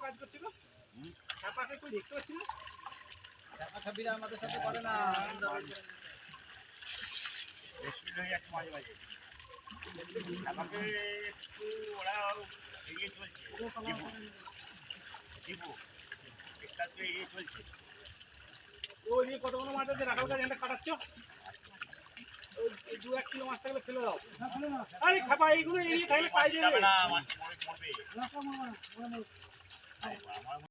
কাজ করছিল দেখতে পাচ্ছি না, আমাদের সাথে করে না, মাঝে মাঝে আমাকে একটু ওরা এগিয়ে চলছে, এগিয়ে চলছে। ও নিয়ে কতগুলো মাছ আছে রাখাল কাজ কাটাচ্ছ, ওই 2-1 কিলো মাছ থাকলে ফেলে দাও। আরে খাপা এইগুলো এগিয়ে থাকলে পাই যাবে না।